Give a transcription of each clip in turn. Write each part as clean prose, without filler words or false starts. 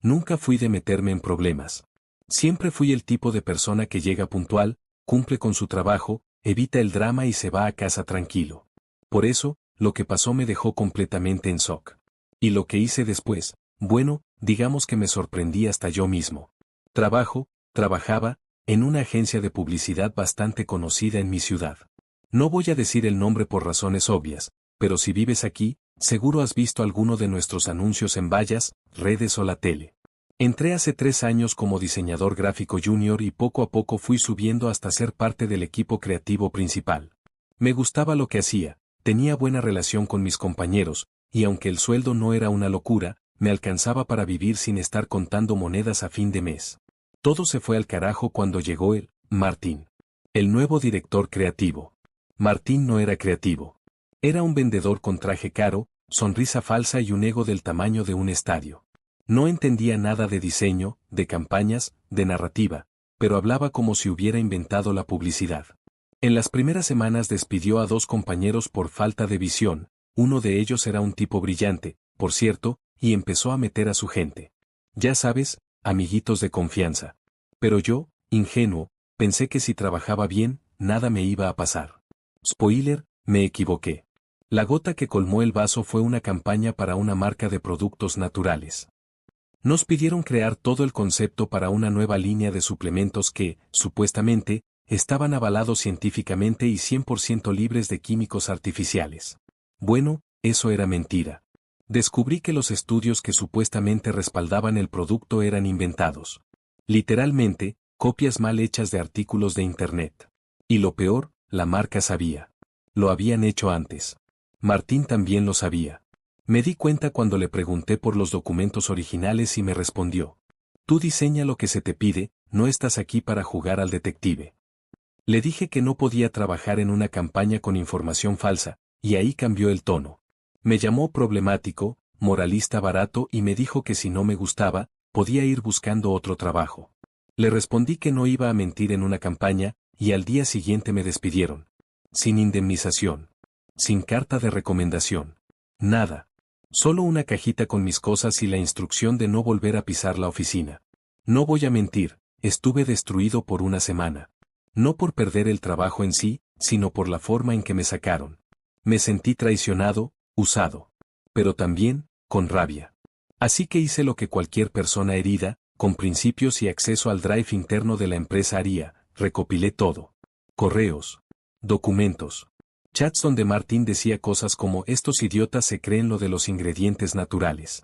Nunca fui de meterme en problemas. Siempre fui el tipo de persona que llega puntual, cumple con su trabajo, evita el drama y se va a casa tranquilo. Por eso, lo que pasó me dejó completamente en shock. Y lo que hice después, bueno, digamos que me sorprendí hasta yo mismo. Trabajaba, en una agencia de publicidad bastante conocida en mi ciudad. No voy a decir el nombre por razones obvias, pero si vives aquí, seguro has visto alguno de nuestros anuncios en vallas, redes o la tele. Entré hace 3 años como diseñador gráfico junior y poco a poco fui subiendo hasta ser parte del equipo creativo principal. Me gustaba lo que hacía, tenía buena relación con mis compañeros, y aunque el sueldo no era una locura, me alcanzaba para vivir sin estar contando monedas a fin de mes. Todo se fue al carajo cuando llegó Martín. El nuevo director creativo. Martín no era creativo. Era un vendedor con traje caro, sonrisa falsa y un ego del tamaño de un estadio. No entendía nada de diseño, de campañas, de narrativa, pero hablaba como si hubiera inventado la publicidad. En las primeras semanas despidió a 2 compañeros por falta de visión, uno de ellos era un tipo brillante, por cierto, y empezó a meter a su gente. Ya sabes, amiguitos de confianza. Pero yo, ingenuo, pensé que si trabajaba bien, nada me iba a pasar. Spoiler, me equivoqué. La gota que colmó el vaso fue una campaña para una marca de productos naturales. Nos pidieron crear todo el concepto para una nueva línea de suplementos que, supuestamente, estaban avalados científicamente y 100% libres de químicos artificiales. Bueno, eso era mentira. Descubrí que los estudios que supuestamente respaldaban el producto eran inventados. Literalmente, copias mal hechas de artículos de Internet. Y lo peor, la marca sabía. Lo habían hecho antes. Martín también lo sabía. Me di cuenta cuando le pregunté por los documentos originales y me respondió: tú diseña lo que se te pide, no estás aquí para jugar al detective. Le dije que no podía trabajar en una campaña con información falsa, y ahí cambió el tono. Me llamó problemático, moralista barato y me dijo que si no me gustaba, podía ir buscando otro trabajo. Le respondí que no iba a mentir en una campaña, y al día siguiente me despidieron. Sin indemnización. Sin carta de recomendación. Nada. Solo una cajita con mis cosas y la instrucción de no volver a pisar la oficina. No voy a mentir, estuve destruido por una semana. No por perder el trabajo en sí, sino por la forma en que me sacaron. Me sentí traicionado, usado. Pero también, con rabia. Así que hice lo que cualquier persona herida, con principios y acceso al drive interno de la empresa haría, recopilé todo. Correos. Documentos. Chats donde Martín decía cosas como estos idiotas se creen lo de los ingredientes naturales.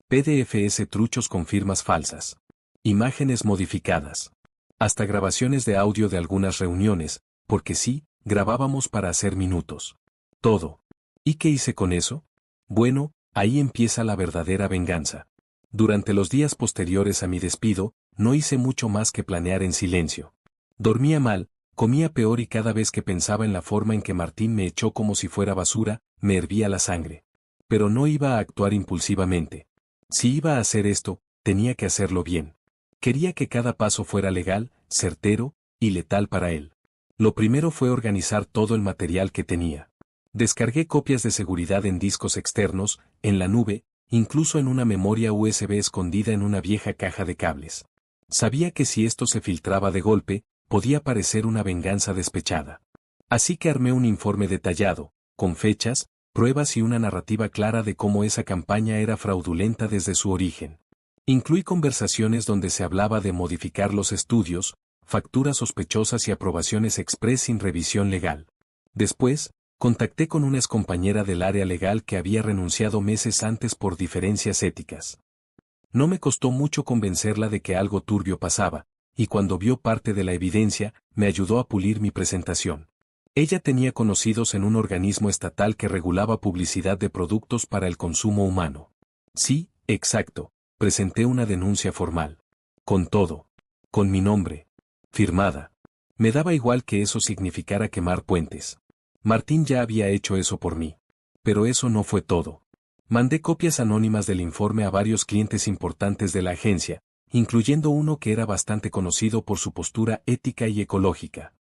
PDFs truchos con firmas falsas. Imágenes modificadas. Hasta grabaciones de audio de algunas reuniones, porque sí, grabábamos para hacer minutos. Todo. ¿Y qué hice con eso? Bueno, ahí empieza la verdadera venganza. Durante los días posteriores a mi despido, no hice mucho más que planear en silencio. Dormía mal, comía peor y cada vez que pensaba en la forma en que Martín me echó como si fuera basura, me hervía la sangre. Pero no iba a actuar impulsivamente. Si iba a hacer esto, tenía que hacerlo bien. Quería que cada paso fuera legal, certero y letal para él. Lo primero fue organizar todo el material que tenía. Descargué copias de seguridad en discos externos, en la nube, incluso en una memoria USB escondida en una vieja caja de cables. Sabía que si esto se filtraba de golpe, podía parecer una venganza despechada. Así que armé un informe detallado, con fechas, pruebas y una narrativa clara de cómo esa campaña era fraudulenta desde su origen. Incluí conversaciones donde se hablaba de modificar los estudios, facturas sospechosas y aprobaciones express sin revisión legal. Después, contacté con una excompañera del área legal que había renunciado meses antes por diferencias éticas. No me costó mucho convencerla de que algo turbio pasaba, y cuando vio parte de la evidencia, me ayudó a pulir mi presentación. Ella tenía conocidos en un organismo estatal que regulaba publicidad de productos para el consumo humano. Sí, exacto, presenté una denuncia formal. Con todo. Con mi nombre. Firmada. Me daba igual que eso significara quemar puentes. Martín ya había hecho eso por mí. Pero eso no fue todo. Mandé copias anónimas del informe a varios clientes importantes de la agencia, incluyendo uno que era bastante conocido por su postura ética y ecológica.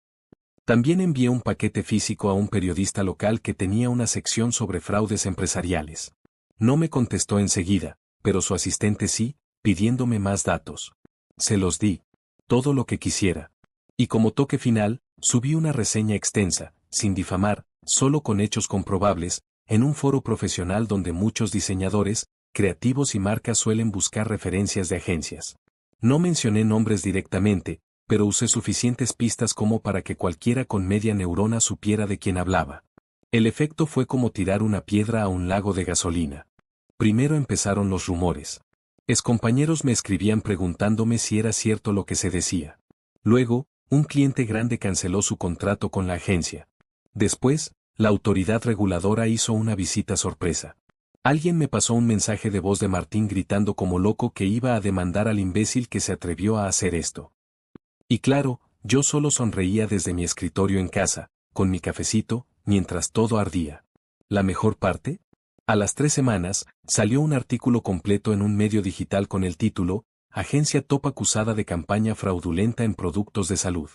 También envié un paquete físico a un periodista local que tenía una sección sobre fraudes empresariales. No me contestó enseguida, pero su asistente sí, pidiéndome más datos. Se los di. Todo lo que quisiera. Y como toque final, subí una reseña extensa, sin difamar, solo con hechos comprobables, en un foro profesional donde muchos diseñadores, creativos y marcas suelen buscar referencias de agencias. No mencioné nombres directamente, pero usé suficientes pistas como para que cualquiera con media neurona supiera de quién hablaba. El efecto fue como tirar una piedra a un lago de gasolina. Primero empezaron los rumores. Excompañeros me escribían preguntándome si era cierto lo que se decía. Luego, un cliente grande canceló su contrato con la agencia. Después, la autoridad reguladora hizo una visita sorpresa. Alguien me pasó un mensaje de voz de Martín gritando como loco que iba a demandar al imbécil que se atrevió a hacer esto. Y claro, yo solo sonreía desde mi escritorio en casa, con mi cafecito, mientras todo ardía. ¿La mejor parte? A las 3 semanas, salió un artículo completo en un medio digital con el título, Agencia Top acusada de campaña fraudulenta en productos de salud.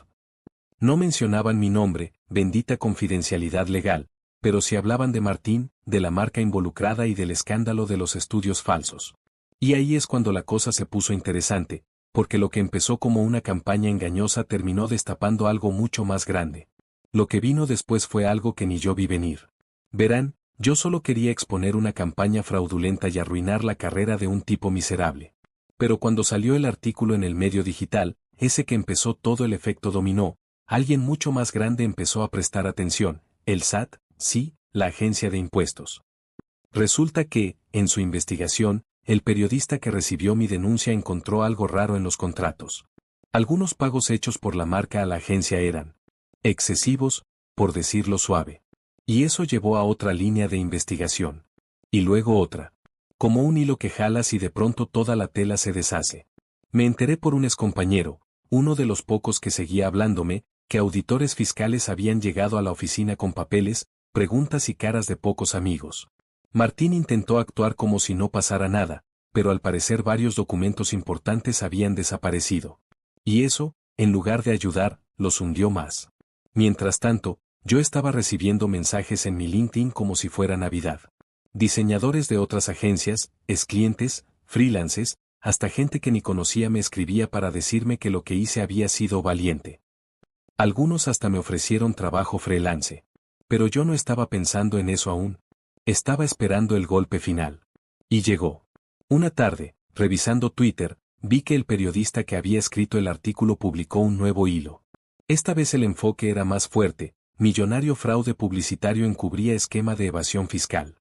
No mencionaban mi nombre, bendita confidencialidad legal, pero sí hablaban de Martín, de la marca involucrada y del escándalo de los estudios falsos. Y ahí es cuando la cosa se puso interesante, porque lo que empezó como una campaña engañosa terminó destapando algo mucho más grande. Lo que vino después fue algo que ni yo vi venir. Verán, yo solo quería exponer una campaña fraudulenta y arruinar la carrera de un tipo miserable. Pero cuando salió el artículo en el medio digital, ese que empezó todo el efecto dominó, alguien mucho más grande empezó a prestar atención, el SAT, sí, la agencia de impuestos. Resulta que, en su investigación, el periodista que recibió mi denuncia encontró algo raro en los contratos. Algunos pagos hechos por la marca a la agencia eran excesivos, por decirlo suave. Y eso llevó a otra línea de investigación. Y luego otra. Como un hilo que jalas y de pronto toda la tela se deshace. Me enteré por un excompañero, uno de los pocos que seguía hablándome, que auditores fiscales habían llegado a la oficina con papeles, preguntas y caras de pocos amigos. Martín intentó actuar como si no pasara nada, pero al parecer varios documentos importantes habían desaparecido. Y eso, en lugar de ayudar, los hundió más. Mientras tanto, yo estaba recibiendo mensajes en mi LinkedIn como si fuera Navidad. Diseñadores de otras agencias, clientes, freelances, hasta gente que ni conocía me escribía para decirme que lo que hice había sido valiente. Algunos hasta me ofrecieron trabajo freelance. Pero yo no estaba pensando en eso aún. Estaba esperando el golpe final. Y llegó. Una tarde, revisando Twitter, vi que el periodista que había escrito el artículo publicó un nuevo hilo. Esta vez el enfoque era más fuerte, millonario fraude publicitario encubría esquema de evasión fiscal.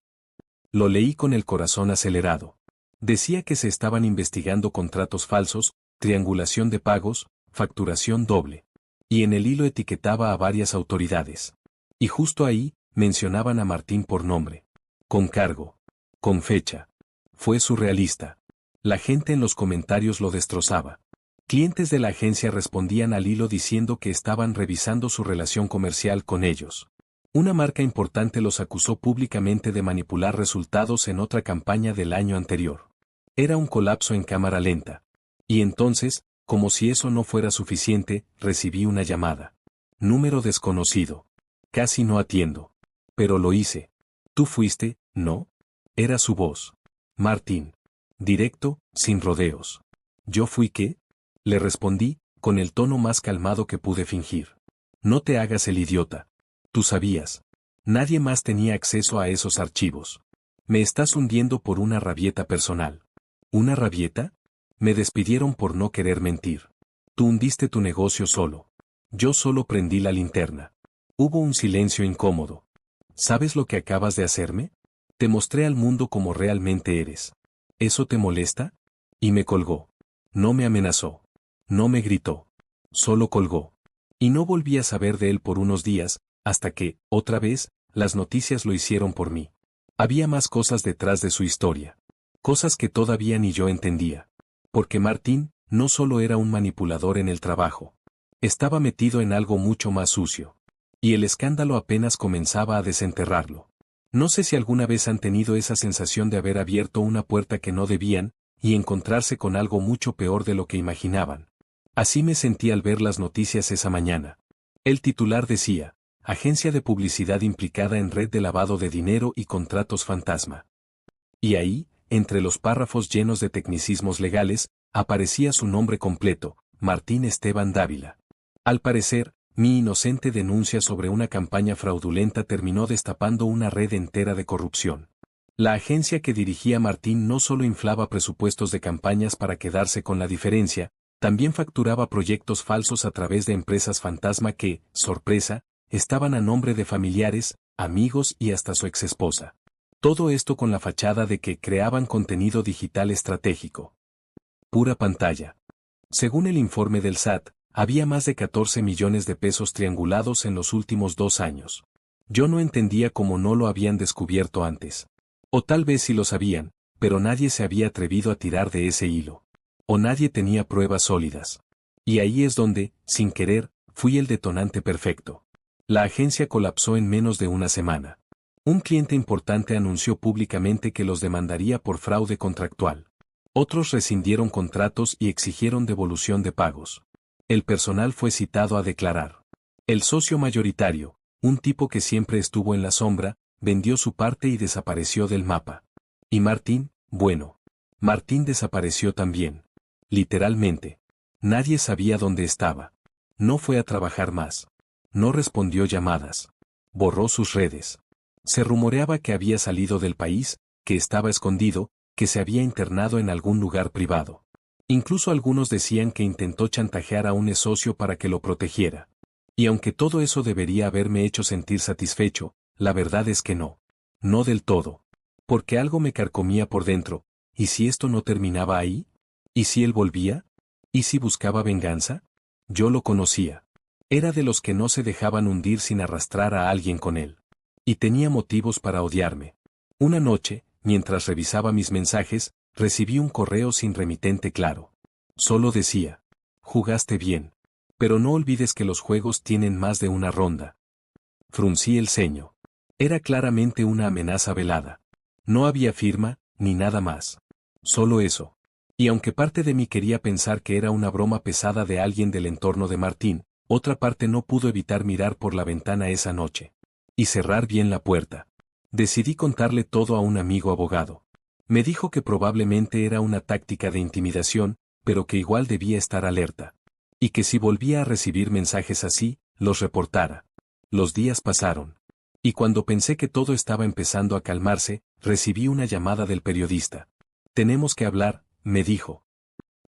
Lo leí con el corazón acelerado. Decía que se estaban investigando contratos falsos, triangulación de pagos, facturación doble. Y en el hilo etiquetaba a varias autoridades. Y justo ahí, mencionaban a Martín por nombre. Con cargo. Con fecha. Fue surrealista. La gente en los comentarios lo destrozaba. Clientes de la agencia respondían al hilo diciendo que estaban revisando su relación comercial con ellos. Una marca importante los acusó públicamente de manipular resultados en otra campaña del año anterior. Era un colapso en cámara lenta. Y entonces, como si eso no fuera suficiente, recibí una llamada. Número desconocido. Casi no atiendo. Pero lo hice. ¿Tú fuiste, no? Era su voz. Martín. Directo, sin rodeos. ¿Yo fui qué? Le respondí, con el tono más calmado que pude fingir. No te hagas el idiota. Tú sabías. Nadie más tenía acceso a esos archivos. Me estás hundiendo por una rabieta personal. ¿Una rabieta? Me despidieron por no querer mentir. Tú hundiste tu negocio solo. Yo solo prendí la linterna. Hubo un silencio incómodo. ¿Sabes lo que acabas de hacerme? Te mostré al mundo como realmente eres. ¿Eso te molesta? Y me colgó. No me amenazó. No me gritó. Solo colgó. Y no volví a saber de él por unos días, hasta que, otra vez, las noticias lo hicieron por mí. Había más cosas detrás de su historia. Cosas que todavía ni yo entendía. Porque Martín, no solo era un manipulador en el trabajo. Estaba metido en algo mucho más sucio. Y el escándalo apenas comenzaba a desenterrarlo. No sé si alguna vez han tenido esa sensación de haber abierto una puerta que no debían, y encontrarse con algo mucho peor de lo que imaginaban. Así me sentí al ver las noticias esa mañana. El titular decía, agencia de publicidad implicada en red de lavado de dinero y contratos fantasma. Y ahí, entre los párrafos llenos de tecnicismos legales, aparecía su nombre completo, Martín Esteban Dávila. Al parecer, mi inocente denuncia sobre una campaña fraudulenta terminó destapando una red entera de corrupción. La agencia que dirigía Martín no solo inflaba presupuestos de campañas para quedarse con la diferencia, también facturaba proyectos falsos a través de empresas fantasma que, sorpresa, estaban a nombre de familiares, amigos y hasta su exesposa. Todo esto con la fachada de que creaban contenido digital estratégico. Pura pantalla. Según el informe del SAT, había más de 14 millones de pesos triangulados en los últimos 2 años. Yo no entendía cómo no lo habían descubierto antes. O tal vez sí lo sabían, pero nadie se había atrevido a tirar de ese hilo. O nadie tenía pruebas sólidas. Y ahí es donde, sin querer, fui el detonante perfecto. La agencia colapsó en menos de una semana. Un cliente importante anunció públicamente que los demandaría por fraude contractual. Otros rescindieron contratos y exigieron devolución de pagos. El personal fue citado a declarar. El socio mayoritario, un tipo que siempre estuvo en la sombra, vendió su parte y desapareció del mapa. Y Martín, bueno, Martín desapareció también. Literalmente. Nadie sabía dónde estaba. No fue a trabajar más. No respondió llamadas. Borró sus redes. Se rumoreaba que había salido del país, que estaba escondido, que se había internado en algún lugar privado. Incluso algunos decían que intentó chantajear a un ex socio para que lo protegiera. Y aunque todo eso debería haberme hecho sentir satisfecho, la verdad es que no. No del todo. Porque algo me carcomía por dentro, ¿y si esto no terminaba ahí? ¿Y si él volvía? ¿Y si buscaba venganza? Yo lo conocía. Era de los que no se dejaban hundir sin arrastrar a alguien con él. Y tenía motivos para odiarme. Una noche, mientras revisaba mis mensajes, recibí un correo sin remitente claro. Solo decía: jugaste bien. Pero no olvides que los juegos tienen más de una ronda. Fruncí el ceño. Era claramente una amenaza velada. No había firma, ni nada más. Solo eso. Y aunque parte de mí quería pensar que era una broma pesada de alguien del entorno de Martín, otra parte no pudo evitar mirar por la ventana esa noche. Y cerrar bien la puerta. Decidí contarle todo a un amigo abogado. Me dijo que probablemente era una táctica de intimidación, pero que igual debía estar alerta. Y que si volvía a recibir mensajes así, los reportara. Los días pasaron. Y cuando pensé que todo estaba empezando a calmarse, recibí una llamada del periodista. Tenemos que hablar, me dijo.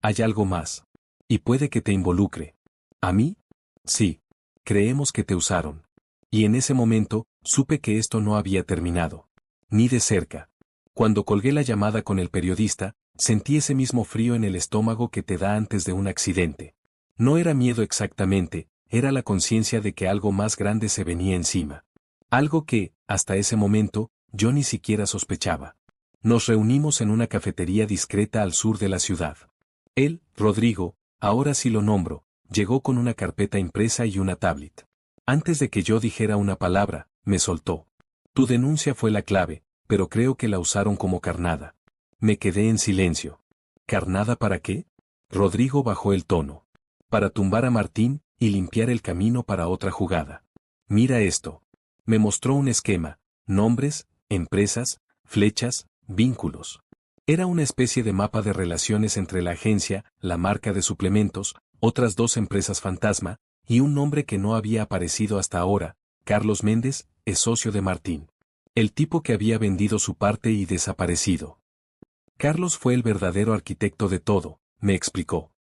Hay algo más. Y puede que te involucre. ¿A mí? Sí. Creemos que te usaron. Y en ese momento, supe que esto no había terminado. Ni de cerca. Cuando colgué la llamada con el periodista, sentí ese mismo frío en el estómago que te da antes de un accidente. No era miedo exactamente, era la conciencia de que algo más grande se venía encima. Algo que, hasta ese momento, yo ni siquiera sospechaba. Nos reunimos en una cafetería discreta al sur de la ciudad. Él, Rodrigo, ahora sí lo nombro, llegó con una carpeta impresa y una tablet. Antes de que yo dijera una palabra, me soltó. Tu denuncia fue la clave, pero creo que la usaron como carnada. Me quedé en silencio. ¿Carnada para qué? Rodrigo bajó el tono. Para tumbar a Martín y limpiar el camino para otra jugada. Mira esto. Me mostró un esquema, nombres, empresas, flechas, vínculos. Era una especie de mapa de relaciones entre la agencia, la marca de suplementos, otras 2 empresas fantasma, y un nombre que no había aparecido hasta ahora, Carlos Méndez, es socio de Martín. El tipo que había vendido su parte y desaparecido. Carlos fue el verdadero arquitecto de todo, me explicó.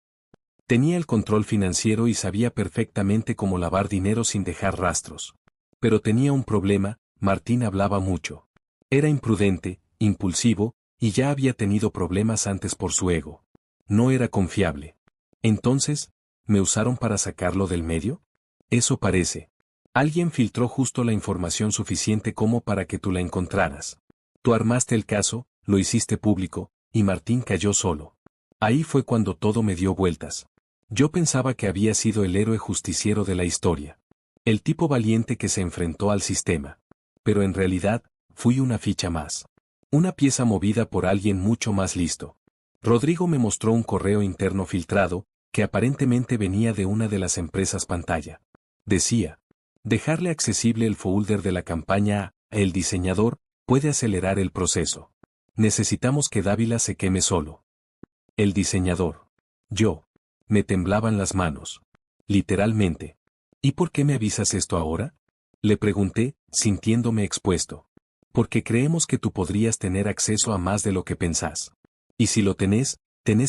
Tenía el control financiero y sabía perfectamente cómo lavar dinero sin dejar rastros. Pero tenía un problema, Martín hablaba mucho. Era imprudente, impulsivo, y ya había tenido problemas antes por su ego. No era confiable. Entonces, ¿me usaron para sacarlo del medio? Eso parece. Alguien filtró justo la información suficiente como para que tú la encontraras. Tú armaste el caso, lo hiciste público, y Martín cayó solo. Ahí fue cuando todo me dio vueltas. Yo pensaba que había sido el héroe justiciero de la historia. El tipo valiente que se enfrentó al sistema. Pero en realidad, fui una ficha más. Una pieza movida por alguien mucho más listo. Rodrigo me mostró un correo interno filtrado, que aparentemente venía de una de las empresas pantalla. Decía: dejarle accesible el folder de la campaña a el diseñador puede acelerar el proceso. Necesitamos que Dávila se queme solo. El diseñador. Yo. Me temblaban las manos. Literalmente. ¿Y por qué me avisas esto ahora? Le pregunté, sintiéndome expuesto. Porque creemos que tú podrías tener acceso a más de lo que pensás. Y si lo tenés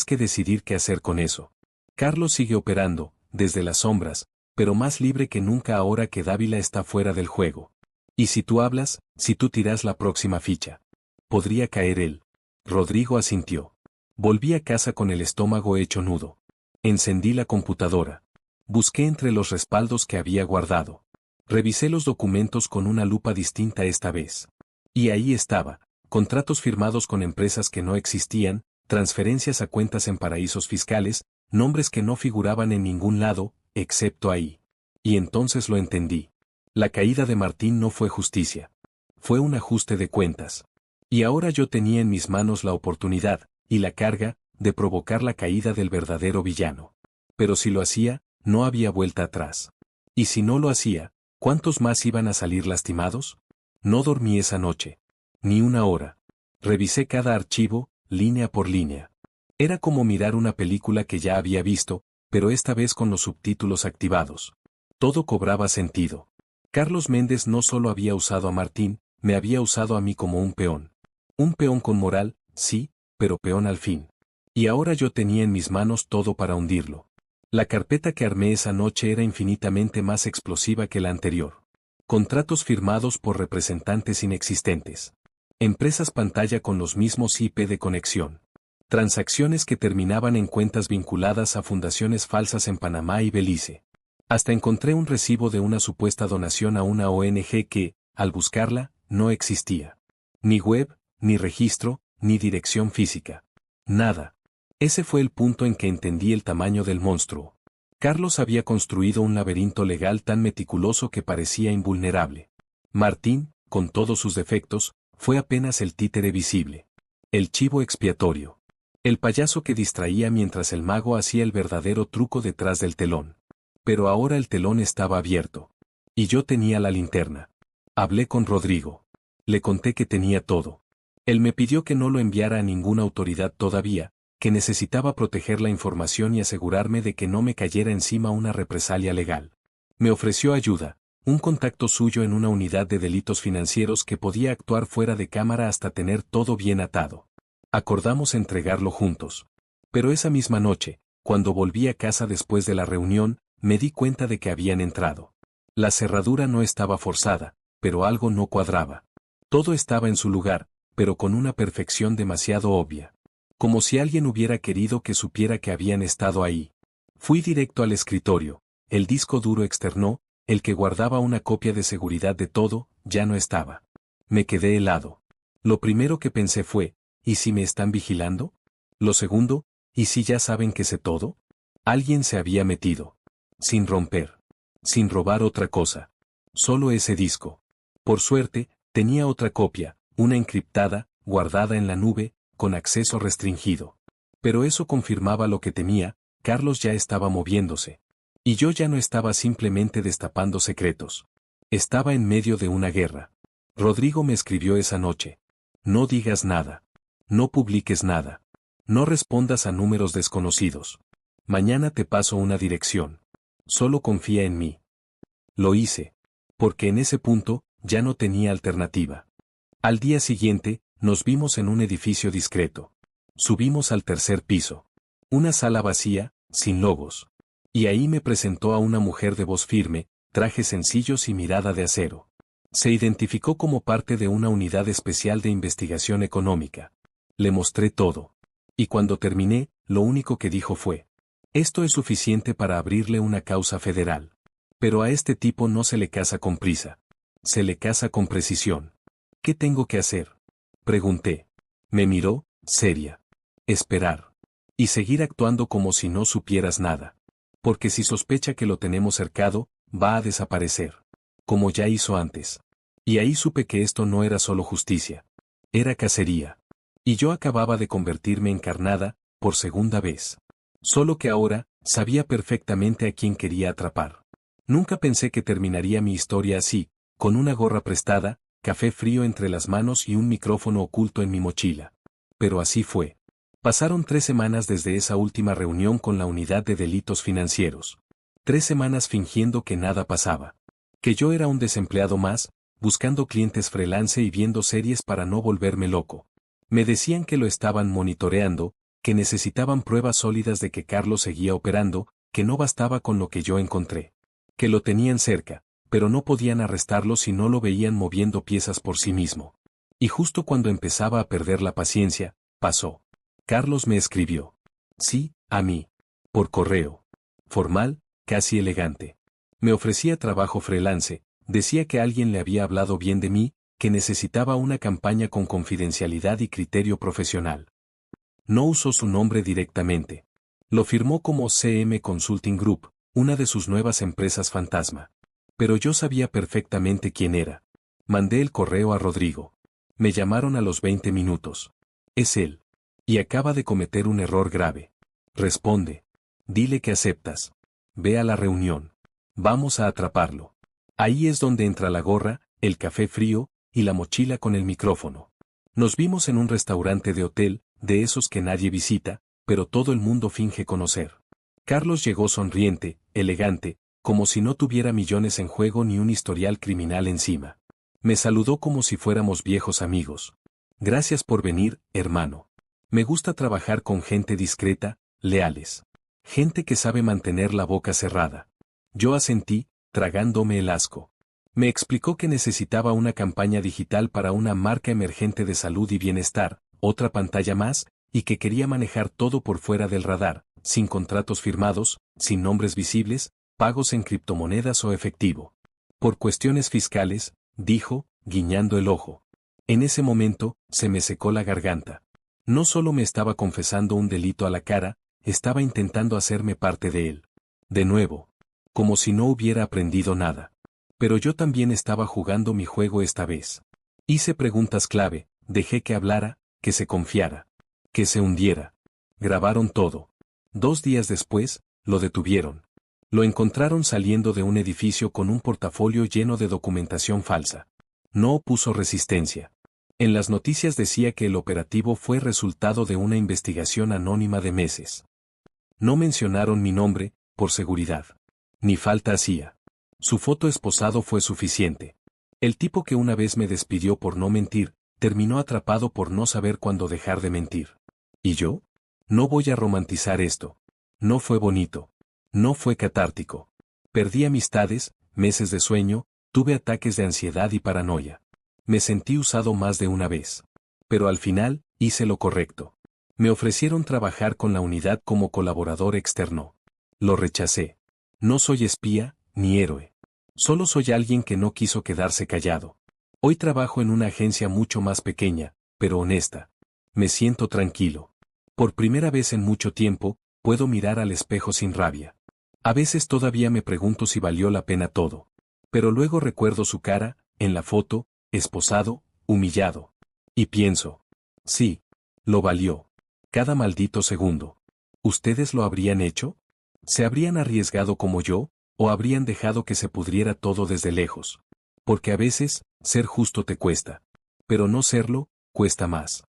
que decidir qué hacer con eso. Carlos sigue operando, desde las sombras, pero más libre que nunca ahora que Dávila está fuera del juego. Y si tú hablas, si tú tirás la próxima ficha. Podría caer él. Rodrigo asintió. Volví a casa con el estómago hecho nudo. Encendí la computadora. Busqué entre los respaldos que había guardado. Revisé los documentos con una lupa distinta esta vez. Y ahí estaba, contratos firmados con empresas que no existían, transferencias a cuentas en paraísos fiscales, nombres que no figuraban en ningún lado, excepto ahí. Y entonces lo entendí. La caída de Martín no fue justicia. Fue un ajuste de cuentas. Y ahora yo tenía en mis manos la oportunidad, y la carga, de provocar la caída del verdadero villano. Pero si lo hacía, no había vuelta atrás. Y si no lo hacía, ¿cuántos más iban a salir lastimados? No dormí esa noche. Ni una hora. Revisé cada archivo, línea por línea. Era como mirar una película que ya había visto, pero esta vez con los subtítulos activados. Todo cobraba sentido. Carlos Méndez no solo había usado a Martín, me había usado a mí como un peón. Un peón con moral, sí, pero peón al fin. Y ahora yo tenía en mis manos todo para hundirlo. La carpeta que armé esa noche era infinitamente más explosiva que la anterior. Contratos firmados por representantes inexistentes. Empresas pantalla con los mismos IP de conexión. Transacciones que terminaban en cuentas vinculadas a fundaciones falsas en Panamá y Belice. Hasta encontré un recibo de una supuesta donación a una ONG que, al buscarla, no existía. Ni web, ni registro, ni dirección física. Nada. Ese fue el punto en que entendí el tamaño del monstruo. Carlos había construido un laberinto legal tan meticuloso que parecía invulnerable. Martín, con todos sus defectos, fue apenas el títere visible. El chivo expiatorio. El payaso que distraía mientras el mago hacía el verdadero truco detrás del telón. Pero ahora el telón estaba abierto. Y yo tenía la linterna. Hablé con Rodrigo. Le conté que tenía todo. Él me pidió que no lo enviara a ninguna autoridad todavía, que necesitaba proteger la información y asegurarme de que no me cayera encima una represalia legal. Me ofreció ayuda, un contacto suyo en una unidad de delitos financieros que podía actuar fuera de cámara hasta tener todo bien atado. Acordamos entregarlo juntos. Pero esa misma noche, cuando volví a casa después de la reunión, me di cuenta de que habían entrado. La cerradura no estaba forzada, pero algo no cuadraba. Todo estaba en su lugar, pero con una perfección demasiado obvia. Como si alguien hubiera querido que supiera que habían estado ahí. Fui directo al escritorio, el disco duro externó, el que guardaba una copia de seguridad de todo, ya no estaba. Me quedé helado. Lo primero que pensé fue, ¿y si me están vigilando? Lo segundo, ¿y si ya saben que sé todo? Alguien se había metido. Sin romper. Sin robar otra cosa. Solo ese disco. Por suerte, tenía otra copia, una encriptada, guardada en la nube, con acceso restringido. Pero eso confirmaba lo que temía, Carlos ya estaba moviéndose. Y yo ya no estaba simplemente destapando secretos. Estaba en medio de una guerra. Rodrigo me escribió esa noche. No digas nada. No publiques nada. No respondas a números desconocidos. Mañana te paso una dirección. Solo confía en mí. Lo hice. Porque en ese punto, ya no tenía alternativa. Al día siguiente, nos vimos en un edificio discreto. Subimos al tercer piso. Una sala vacía, sin logos. Y ahí me presentó a una mujer de voz firme, trajes sencillos y mirada de acero. Se identificó como parte de una unidad especial de investigación económica. Le mostré todo. Y cuando terminé, lo único que dijo fue: esto es suficiente para abrirle una causa federal. Pero a este tipo no se le caza con prisa. Se le caza con precisión. ¿Qué tengo que hacer? Pregunté. Me miró, seria. Esperar. Y seguir actuando como si no supieras nada. Porque si sospecha que lo tenemos cercado, va a desaparecer. Como ya hizo antes. Y ahí supe que esto no era solo justicia. Era cacería. Y yo acababa de convertirme en carnada, por segunda vez. Solo que ahora, sabía perfectamente a quién quería atrapar. Nunca pensé que terminaría mi historia así, con una gorra prestada, café frío entre las manos y un micrófono oculto en mi mochila. Pero así fue. Pasaron 3 semanas desde esa última reunión con la unidad de delitos financieros. 3 semanas fingiendo que nada pasaba. Que yo era un desempleado más, buscando clientes freelance y viendo series para no volverme loco. Me decían que lo estaban monitoreando, que necesitaban pruebas sólidas de que Carlos seguía operando, que no bastaba con lo que yo encontré. Que lo tenían cerca, pero no podían arrestarlo si no lo veían moviendo piezas por sí mismo. Y justo cuando empezaba a perder la paciencia, pasó. Carlos me escribió. Sí, a mí. Por correo. Formal, casi elegante. Me ofrecía trabajo freelance, decía que alguien le había hablado bien de mí, que necesitaba una campaña con confidencialidad y criterio profesional. No usó su nombre directamente. Lo firmó como CM Consulting Group, una de sus nuevas empresas fantasma. Pero yo sabía perfectamente quién era. Mandé el correo a Rodrigo. Me llamaron a los 20 minutos. Es él. Y acaba de cometer un error grave. Responde. Dile que aceptas. Ve a la reunión. Vamos a atraparlo. Ahí es donde entra la gorra, el café frío, y la mochila con el micrófono. Nos vimos en un restaurante de hotel, de esos que nadie visita, pero todo el mundo finge conocer. Carlos llegó sonriente, elegante, como si no tuviera millones en juego ni un historial criminal encima. Me saludó como si fuéramos viejos amigos. Gracias por venir, hermano. Me gusta trabajar con gente discreta, leales. Gente que sabe mantener la boca cerrada. Yo asentí, tragándome el asco. Me explicó que necesitaba una campaña digital para una marca emergente de salud y bienestar, otra pantalla más, y que quería manejar todo por fuera del radar, sin contratos firmados, sin nombres visibles, pagos en criptomonedas o efectivo. Por cuestiones fiscales, dijo, guiñando el ojo. En ese momento, se me secó la garganta. No solo me estaba confesando un delito a la cara, estaba intentando hacerme parte de él. De nuevo. Como si no hubiera aprendido nada. Pero yo también estaba jugando mi juego esta vez. Hice preguntas clave, dejé que hablara, que se confiara. Que se hundiera. Grabaron todo. 2 días después, lo detuvieron. Lo encontraron saliendo de un edificio con un portafolio lleno de documentación falsa. No opuso resistencia. En las noticias decía que el operativo fue resultado de una investigación anónima de meses. No mencionaron mi nombre, por seguridad. Ni falta hacía. Su foto esposado fue suficiente. El tipo que una vez me despidió por no mentir, terminó atrapado por no saber cuándo dejar de mentir. ¿Y yo? No voy a romantizar esto. No fue bonito. No fue catártico. Perdí amistades, meses de sueño, tuve ataques de ansiedad y paranoia. Me sentí usado más de una vez. Pero al final, hice lo correcto. Me ofrecieron trabajar con la unidad como colaborador externo. Lo rechacé. No soy espía, ni héroe. Solo soy alguien que no quiso quedarse callado. Hoy trabajo en una agencia mucho más pequeña, pero honesta. Me siento tranquilo. Por primera vez en mucho tiempo, puedo mirar al espejo sin rabia. A veces todavía me pregunto si valió la pena todo. Pero luego recuerdo su cara, en la foto, esposado, humillado. Y pienso, sí, lo valió. Cada maldito segundo. ¿Ustedes lo habrían hecho? ¿Se habrían arriesgado como yo, o habrían dejado que se pudriera todo desde lejos? Porque a veces, ser justo te cuesta. Pero no serlo, cuesta más.